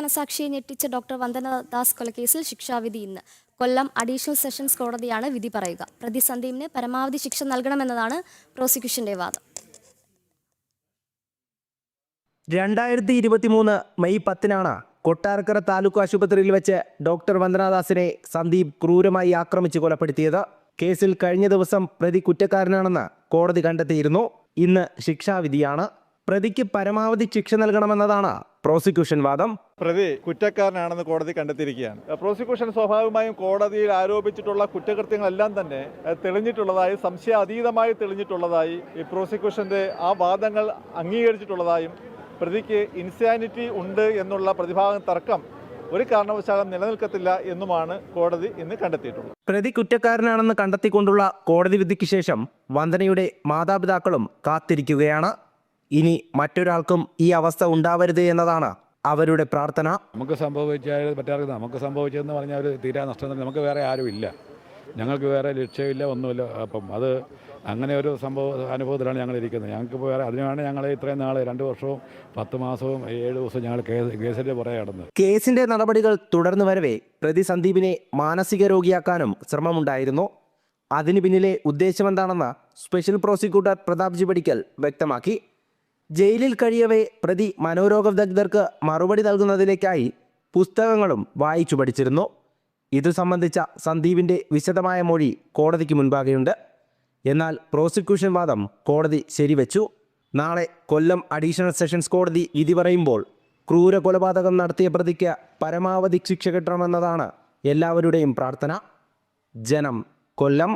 മനസാക്ഷിയെ ഞെട്ടിച്ച ഡോക്ടർ വന്ദന ദാസ് കൊലക്കേസിൽ ശിക്ഷാവിധി ഇന്ന്. കൊല്ലം അഡീഷണൽ സെഷൻസ് കോടതിയാണ് വിധി പറയുക. പ്രതി സന്ദീപിന് പരമാവധി ശിക്ഷ നൽകണമെന്നതാണ് പ്രോസിക്യൂഷന്റെ വാദം. 2023 മെയ് 10 കൊട്ടാരക്കര താലൂക്ക് ആശുപത്രിയിൽ വെച്ച് ഡോക്ടർ വന്ദനാദാസിനെ സന്ദീപ് ക്രൂരമായി ആക്രമിച്ച് കൊലപ്പെടുത്തിയത്. കേസിൽ കഴിഞ്ഞ ദിവസം പ്രതി കുറ്റക്കാരനാണെന്ന് കോടതി കണ്ടെത്തിയിരുന്നു. ഇന്ന് ശിക്ഷാവിധിയാണ്. പ്രതിക്ക് പരമാവധി ശിക്ഷ നൽകണമെന്നതാണ് പ്രോസിക്യൂഷൻ വാദം. പ്രതി കുറ്റക്കാരനാണെന്ന് കോടതി കണ്ടെത്തിയിരിക്കുകയാണ്. പ്രോസിക്യൂഷൻ സ്വാഭാവികമായും കോടതിയിൽ ആരോപിച്ചിട്ടുള്ള കുറ്റകൃത്യങ്ങളെല്ലാം തന്നെ തെളിഞ്ഞിട്ടുള്ളതായി, സംശയാതീതമായി തെളിഞ്ഞിട്ടുള്ളതായി, ഈ പ്രോസിക്യൂഷന്റെ ആ വാദങ്ങൾ അംഗീകരിച്ചിട്ടുള്ളതായും പ്രതിക്ക് ഇൻസാനിറ്റി ഉണ്ട് എന്നുള്ള പ്രതിഭാഗം തർക്കം ഒരു കാരണവശാലും നിലനിൽക്കത്തില്ല എന്നുമാണ് കോടതി ഇന്ന് കണ്ടെത്തിയിട്ടുള്ളത്. പ്രതി കുറ്റക്കാരനാണെന്ന് കണ്ടെത്തിക്കൊണ്ടുള്ള കോടതി വിധിക്ക് ശേഷം വന്ദനയുടെ മാതാപിതാക്കളും കാത്തിരിക്കുകയാണ്. ഇനി മറ്റൊരാൾക്കും ഈ അവസ്ഥ ഉണ്ടാവരുത് എന്നതാണ് അവരുടെ പ്രാർത്ഥന. നമുക്ക് സംഭവിച്ചതെന്ന് പറഞ്ഞാൽ ഒരു തീരാ നഷ്ടം. നമുക്ക് വേറെ ആരുമില്ല, ഞങ്ങൾക്ക് വേറെ ലക്ഷ്യമില്ല, ഒന്നുമില്ല. അപ്പം അത് അങ്ങനെ ഒരു അനുഭവത്തിലാണ് ഞങ്ങൾ ഇരിക്കുന്നത്. ഞങ്ങൾക്ക് വേറെ അതിനാണ് ഞങ്ങൾ ഇത്രയും നാൾ 2 വർഷവും 10 മാസവും 7 ദിവസവും ഞങ്ങൾ കേസിൻ്റെ പുറകെ നടന്നത്. കേസിന്റെ നടപടികൾ തുടർന്നു വരവേ പ്രതി സന്ദീപിനെ മാനസിക രോഗിയാക്കാനും ശ്രമമുണ്ടായിരുന്നു. അതിന് പിന്നിലെ ഉദ്ദേശമെന്താണെന്ന് സ്പെഷ്യൽ പ്രോസിക്യൂട്ടർ പ്രതാപ് ജി പടിക്കൽ വ്യക്തമാക്കി. ജയിലിൽ കഴിയവേ പ്രതി മനോരോഗ വിദഗ്ധർക്ക് മറുപടി നൽകുന്നതിലേക്കായി പുസ്തകങ്ങളും വായിച്ചു പഠിച്ചിരുന്നു. ഇതു സംബന്ധിച്ച സന്ദീപിൻ്റെ വിശദമായ മൊഴി കോടതിക്ക് മുൻപാകെയുണ്ട്. എന്നാൽ പ്രോസിക്യൂഷൻ വാദം കോടതി ശരിവെച്ചു. നാളെ കൊല്ലം അഡീഷണൽ സെഷൻസ് കോടതി വിധി പറയുമ്പോൾ ക്രൂര കൊലപാതകം നടത്തിയ പ്രതിക്ക് പരമാവധി ശിക്ഷ കിട്ടണമെന്നതാണ് എല്ലാവരുടെയും പ്രാർത്ഥന. ജനം, കൊല്ലം.